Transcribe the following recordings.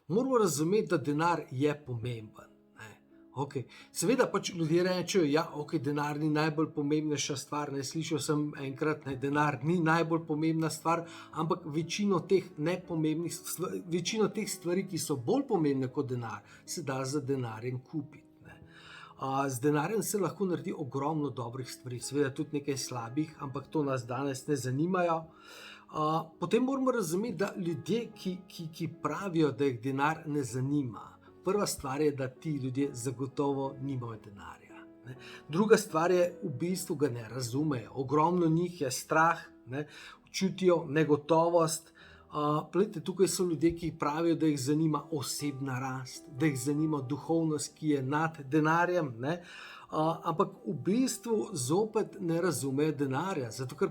Moramo razumeti, da denar je pomemben. Okay. Seveda pač ljudje rečejo, da okay, denar ni najbolj pomembnejša stvar. Slišal sem enkrat, da denar ni najbolj pomembna stvar, ampak večino teh stvari, ki so bolj pomembne kot denar, se da z denarjem kupiti. Z denarjem se lahko naredi ogromno dobrih stvari, seveda tudi nekaj slabih, ampak to nas danes ne zanimajo. Potem moramo razumeti, da ljudje, ki pravijo, da jih denar ne zanima, prva stvar je, da ti ljudje zagotovo nimajo denarja. Druga stvar je, v bistvu ga ne razumejo. Ogromno njih je strah, čutijo negotovost. Tukaj so ljudje, ki pravijo, da jih zanima osebna rast, da jih zanima duhovnost, ki je nad denarjem, ampak v bistvu zopet ne razumejo denarja. Zato, ker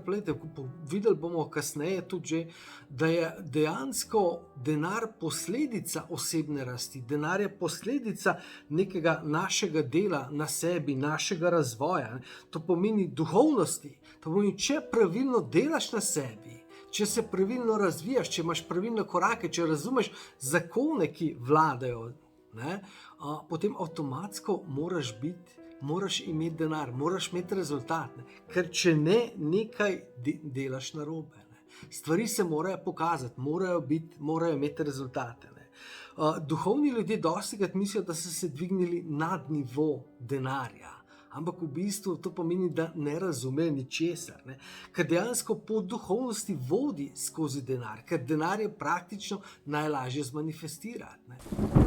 videli bomo kasneje tudi že, da je dejansko denar posledica osebne rasti. Denar je posledica nekega našega dela na sebi, našega razvoja. To pomeni duhovnosti. To pomeni, če pravilno delaš na sebi, če se pravilno razvijaš, če imaš pravilne korake, če razumeš zakone, ki vladajo, potem avtomatsko moraš imeti denar, moraš imeti rezultat. Ker če ne, nekaj delaš narobe. Stvari se morajo pokazati, morajo imeti rezultate. Duhovni ljudje dostikrat mislijo, da so se dvignili nad nivo denarja. Ampak v bistvu to pomeni, da ne razumejo ničesar. Ker dejansko pot duhovnosti vodi skozi denar, ker denar je praktično najlažje zmanifestirati.